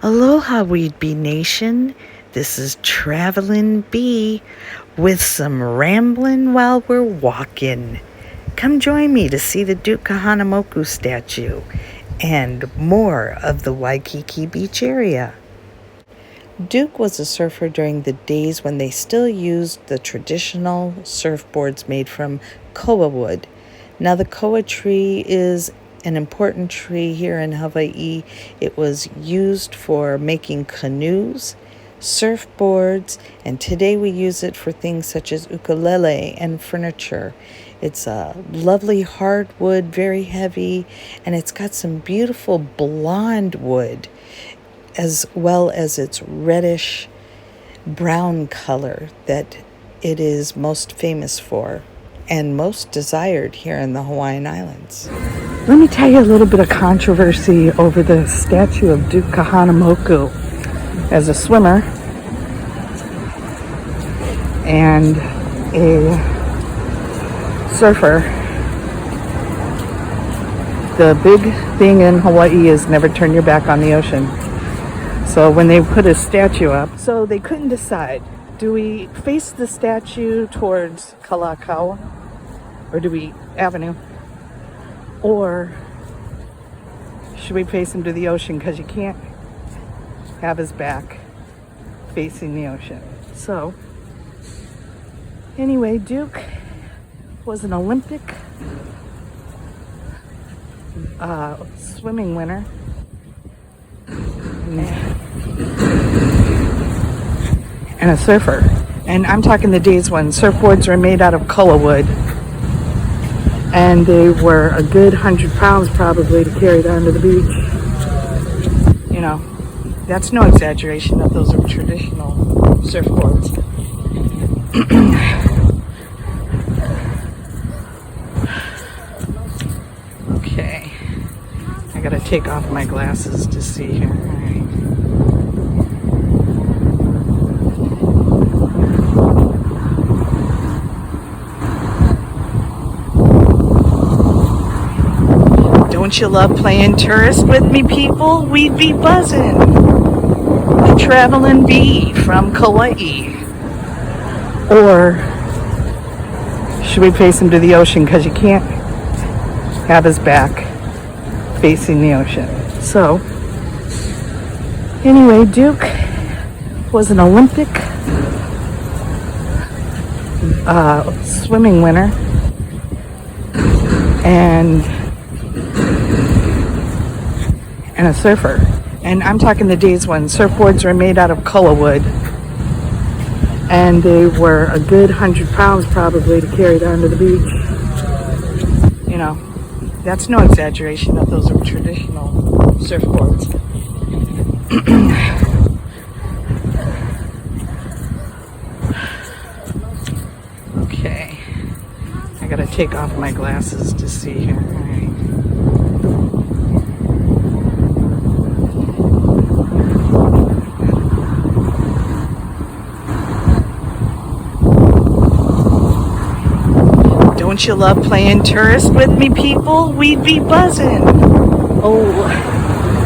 Aloha, We'd Be Nation. This is Travelin' Bee with some ramblin' while we're walking. Come join me to see the Duke Kahanamoku statue and more of the Waikiki Beach area. Duke was a surfer during the days when they still used the traditional surfboards made from koa wood. Now the koa tree is an important tree here in Hawaii. It was used for making canoes, surfboards, and today we use it for things such as ukulele and furniture. It's a lovely hardwood, very heavy, and it's got some beautiful blonde wood as well as its reddish brown color that it is most famous for and most desired here in the Hawaiian Islands. Let me tell you a little bit of controversy over the statue of Duke Kahanamoku. As a swimmer and a surfer, the big thing in Hawaii is never turn your back on the ocean. So when they put a statue up, so they couldn't decide. Do we face the statue towards Kalakaua, or do we Avenue? Or should we face him to the ocean, because you can't have his back facing the ocean. So anyway, Duke was an Olympic swimming winner. And a surfer. And I'm talking the days when surfboards were made out of koa wood. And they were a good 100 pounds probably to carry down to the beach. You know, that's no exaggeration that those are traditional surfboards. Okay. I gotta take off my glasses to see here. All right. Don't you love playing tourist with me, people? We'd be buzzing. The Travelin' Bee from Kauai. Or should we face him to the ocean, because you can't have his back facing the ocean. So anyway, Duke was an Olympic swimming winner and a surfer. And I'm talking the days when surfboards were made out of koa wood. And they were a good 100 pounds probably to carry down to the beach. You know, that's no exaggeration that those are traditional surfboards. Okay. I gotta take off my glasses to see here. All right. Don't you love playing tourist with me, people? We'd be buzzing. Oh,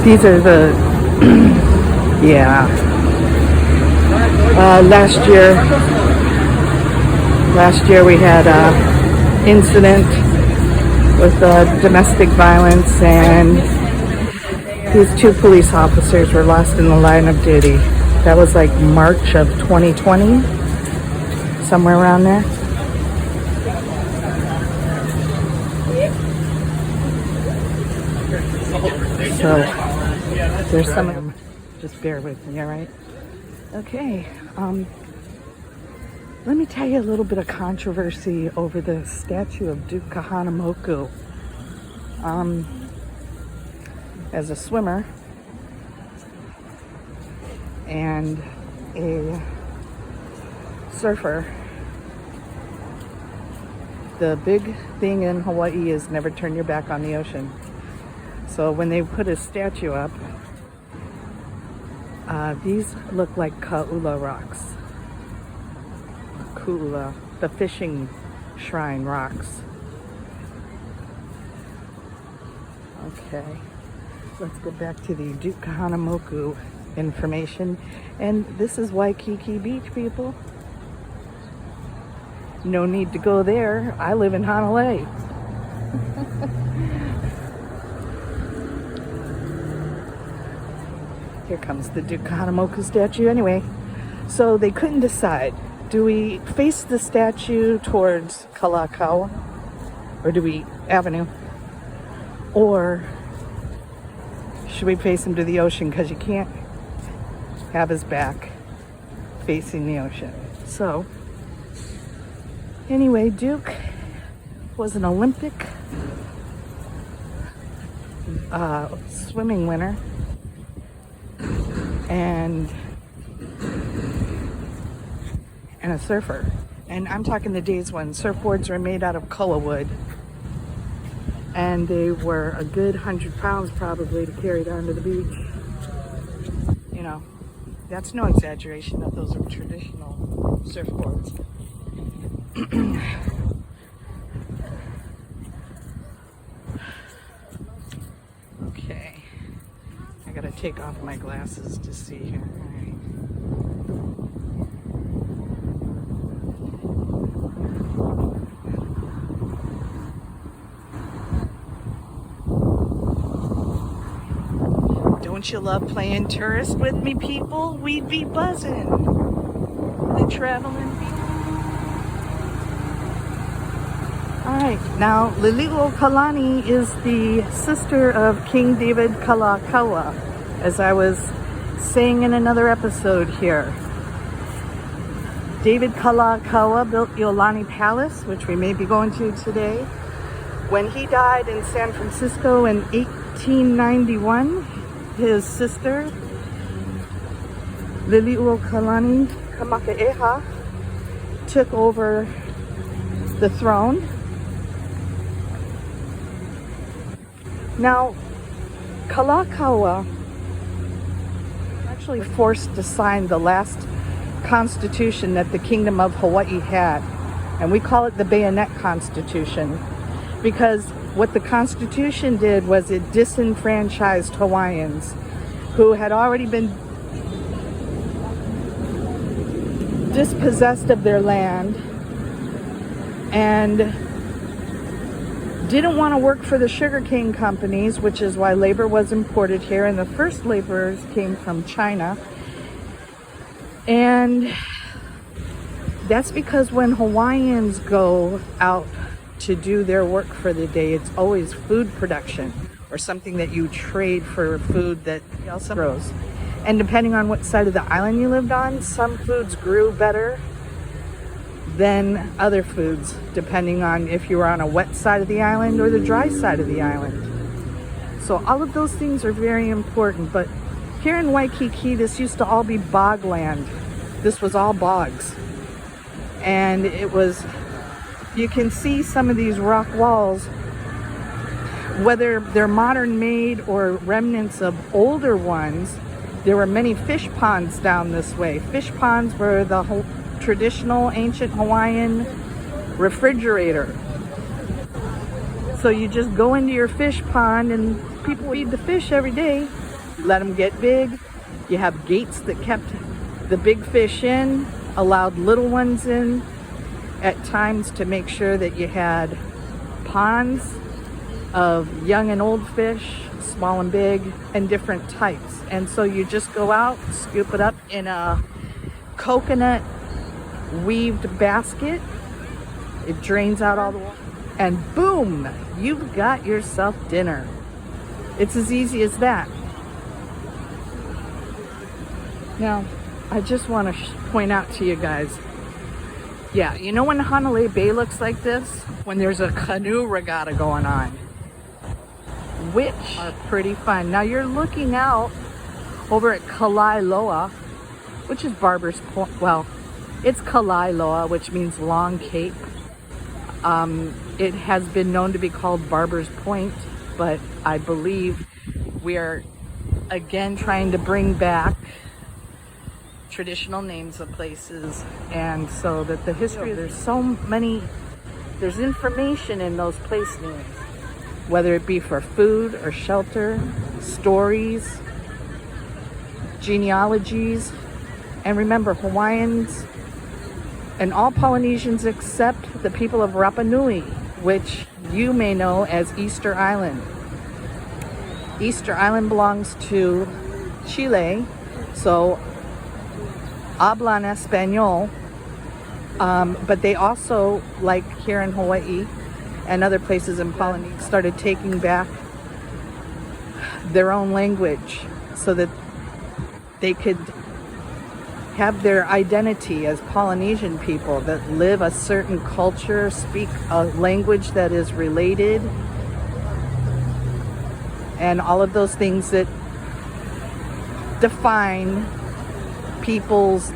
these are the, yeah. Last year we had an incident with domestic violence, and these two police officers were lost in the line of duty. That was like March of 2020, somewhere around there. So there's some of them. Just bear with me, all right? Okay. Let me tell you a little bit of controversy over the statue of Duke Kahanamoku. As a swimmer and a surfer, the big thing in Hawaii is never turn your back on the ocean. So when they put a statue up, these look like kaula rocks. Kula, the fishing shrine rocks. Okay, let's go back to the Duke Kahanamoku information. And this is Waikiki Beach, people. No need to go there. I live in Honolulu. Here comes the Duke Kahanamoku statue. Anyway, so they couldn't decide. Do we face the statue towards Kalakaua, or do we Avenue, or should we face him to the ocean, because you can't have his back facing the ocean? So anyway, Duke was an Olympic swimming winner and a surfer. And I'm talking the days when surfboards were made out of koa wood, and they were a good 100 pounds probably to carry down to the beach. You know, that's no exaggeration that those are traditional surfboards. Okay, I gotta take off my glasses to see here. All right. Don't you love playing tourist with me, people? We'd be buzzing. The traveling people. Alright, now Liliuokalani is the sister of King David Kalakaua, as I was saying in another episode here. David Kalakaua built Iolani Palace, which we may be going to today. When he died in San Francisco in 1891, his sister, Liliuokalani Kamakaeha, took over the throne. Now, Kalakaua actually forced to sign the last constitution that the Kingdom of Hawaii had, and we call it the Bayonet Constitution, because what the Constitution did was it disenfranchised Hawaiians who had already been dispossessed of their land and didn't want to work for the sugarcane companies, which is why labor was imported here, and the first laborers came from China. And that's because when Hawaiians go out to do their work for the day, it's always food production or something that you trade for food that also grows. And depending on what side of the island you lived on, some foods grew better than other foods, depending on if you were on a wet side of the island or the dry side of the island. So all of those things are very important. But here in Waikiki, this used to all be bogland. This was all bogs. And it was, you can see some of these rock walls, whether they're modern made or remnants of older ones. There were many fish ponds down this way. Fish ponds were the whole traditional ancient Hawaiian refrigerator. So you just go into your fish pond and people feed the fish every day, let them get big. You have gates that kept the big fish in, allowed little ones in at times to make sure that you had ponds of young and old fish, small and big, and different types. And so you just go out, scoop it up in a coconut weaved basket. It drains out all the water, and boom, you've got yourself dinner. It's as easy as that. Now, I just want to point out to you guys, yeah, you know when Honolulu Bay looks like this? When there's a canoe regatta going on, which are pretty fun. Now you're looking out over at Kalailoa, which is Barber's Point. Well, it's Kalailoa, which means Long Cape. It has been known to be called Barber's Point, but I believe we are again trying to bring back traditional names of places, and so that the history, there's so many, there's information in those place names, whether it be for food or shelter, stories, genealogies. And remember, Hawaiians and all Polynesians except the people of Rapa Nui, which you may know as Easter Island. Easter Island belongs to Chile, so hablan español, but they also, like here in Hawaii and other places in Polynesia, started taking back their own language so that they could have their identity as Polynesian people that live a certain culture, speak a language that is related, and all of those things that define people's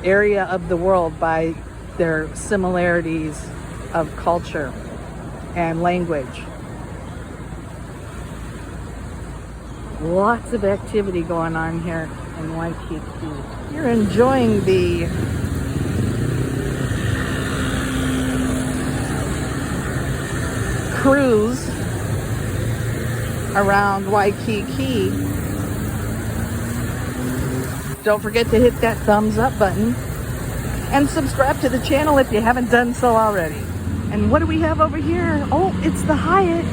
area of the world by their similarities of culture and language. Lots of activity going on here in Waikiki. You're enjoying the cruise around Waikiki. Don't forget to hit that thumbs up button and subscribe to the channel if you haven't done so already. And what do we have over here? Oh, it's the Hyatt.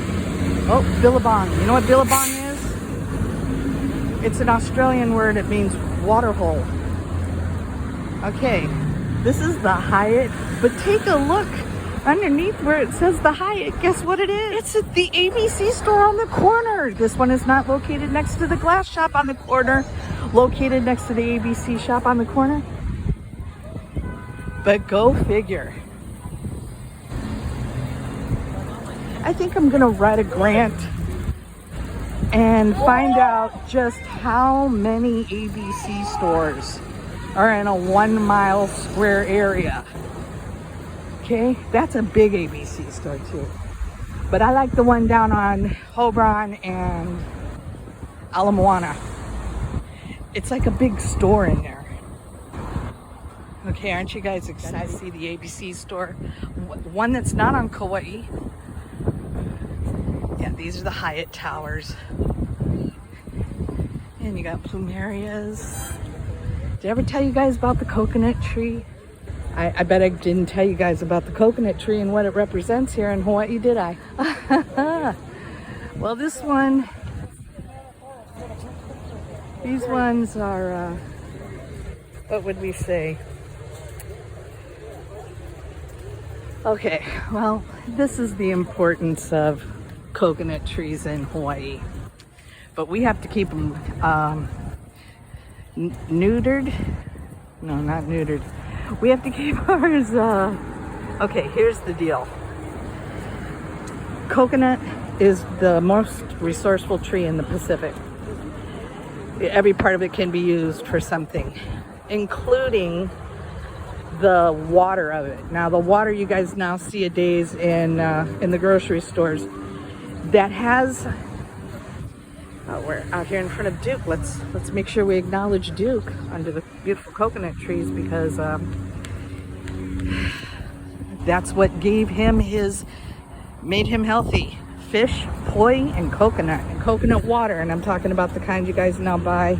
Oh, Billabong. You know what Billabong is? It's an Australian word. It means water hole. Okay, this is the Hyatt, but take a look underneath where it says the Hyatt. Guess what it is? It's at the ABC store on the corner. This one is not located next to the glass shop on the corner, located next to the ABC shop on the corner. But go figure. I think I'm gonna write a grant and find out just how many ABC stores are in a 1 mile square area. Okay, that's a big ABC store too. But I like the one down on Hobron and Ala Moana. It's like a big store in there. Okay, aren't you guys excited to see the ABC store? One that's not on Kauai. Yeah, these are the Hyatt Towers. And you got plumerias. Did I ever tell you guys about the coconut tree? I bet I didn't tell you guys about the coconut tree and what it represents here in Hawaii, did I? Well, this one, these ones are, what would we say? Okay, well, this is the importance of coconut trees in Hawaii. But we have to keep them neutered. No, not neutered. We have to keep ours, okay, here's the deal. Coconut is the most resourceful tree in the Pacific. Every part of it can be used for something, including the water of it. Now, the water you guys now see a days in the grocery stores that has, we're out here in front of Duke. Let's make sure we acknowledge Duke under the beautiful coconut trees, because that's what gave him made him healthy. Fish, poi, and coconut water. And I'm talking about the kind you guys now buy.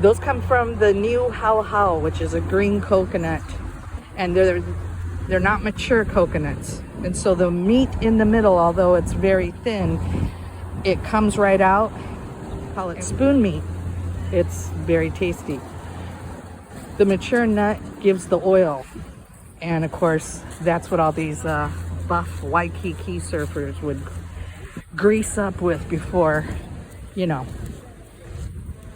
Those come from the new hau, which is a green coconut, and they're not mature coconuts. And so the meat in the middle, although it's very thin, it comes right out. Call it spoon meat. It's very tasty. The mature nut gives the oil, and of course that's what all these buff Waikiki surfers would grease up with before, you know,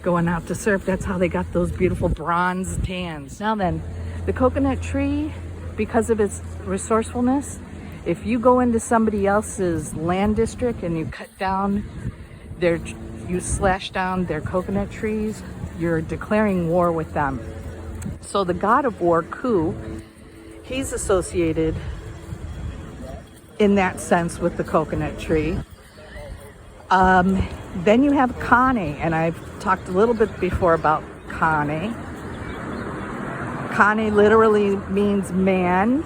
going out to surf. That's how they got those beautiful bronze tans. Now then, the coconut tree, because of its resourcefulness, if you go into somebody else's land district and you cut down you slash down their coconut trees, you're declaring war with them. So the god of war, Ku, he's associated in that sense with the coconut tree. Then you have Kane, and I've talked a little bit before about Kane. Kane literally means man,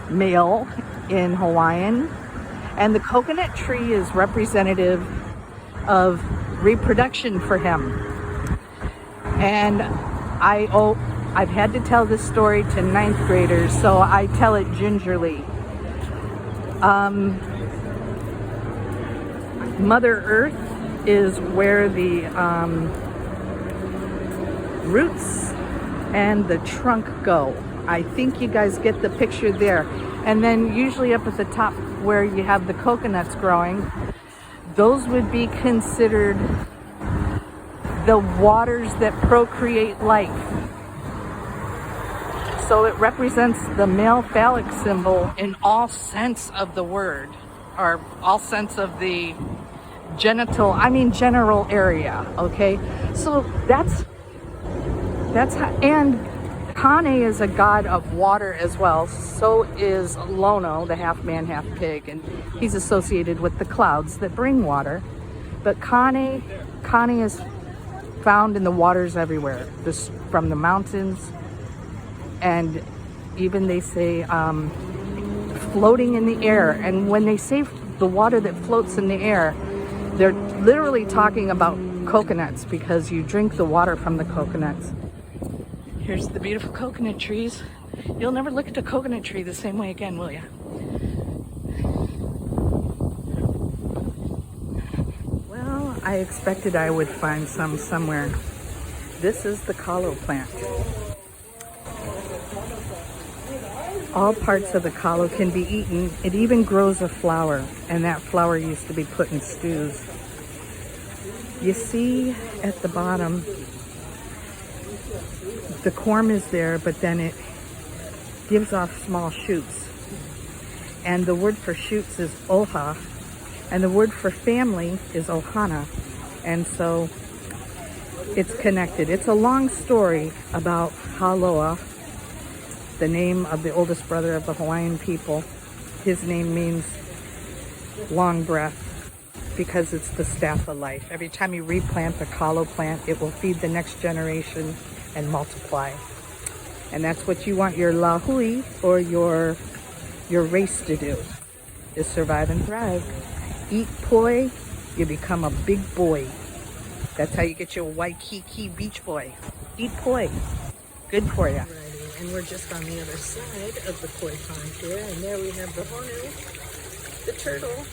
male in Hawaiian. And the coconut tree is representative of reproduction for him. And I've had to tell this story to 9th graders, so I tell it gingerly. Mother Earth is where the roots and the trunk go. I think you guys get the picture there. And then usually up at the top where you have the coconuts growing, those would be considered the waters that procreate life. So it represents the male phallic symbol in all sense of the word, or all sense of the general area, okay? So that's how, and Kane is a god of water as well. So is Lono, the half man, half pig, and he's associated with the clouds that bring water. But Kane is found in the waters everywhere, from the mountains, and even they say floating in the air. And when they say the water that floats in the air, they're literally talking about coconuts, because you drink the water from the coconuts. Here's the beautiful coconut trees. You'll never look at a coconut tree the same way again, will you? Well, I expected I would find some somewhere. This is the kalo plant. All parts of the kalo can be eaten. It even grows a flower, and that flower used to be put in stews. You see at the bottom, the corm is there, but then it gives off small shoots. And the word for shoots is oha, and the word for family is ohana. And so it's connected. It's a long story about Haloa, the name of the oldest brother of the Hawaiian people. His name means long breath, because it's the staff of life. Every time you replant the kalo plant, it will feed the next generation and multiply. And that's what you want your lahui, or your race, to do, is survive and thrive. Eat poi, you become a big boy. That's how you get your Waikiki beach boy. Eat poi. Good for you. Alrighty, and we're just on the other side of the koi pond here, and there we have the honu, the turtle.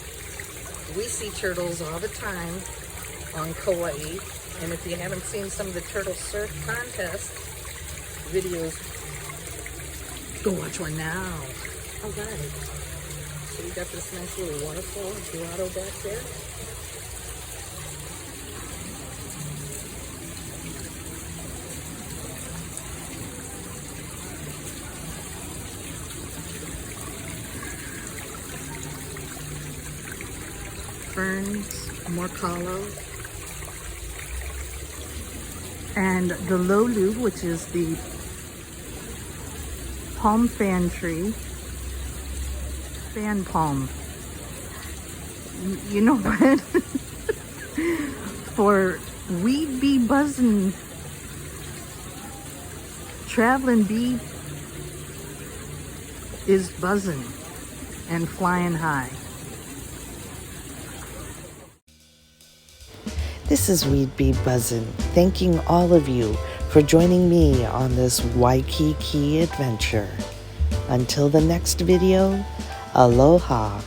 We see turtles all the time on Kauai, and if you haven't seen some of the turtle surf contest videos, go watch one now. All right. So we got this nice little waterfall grotto back there. Ferns, more kalo. And the lolu, which is the palm fan tree, fan palm. You know what? For weed bee buzzing, traveling bee is buzzing and flying high. This is Weed Bee Buzzin', thanking all of you for joining me on this Waikiki adventure. Until the next video, aloha.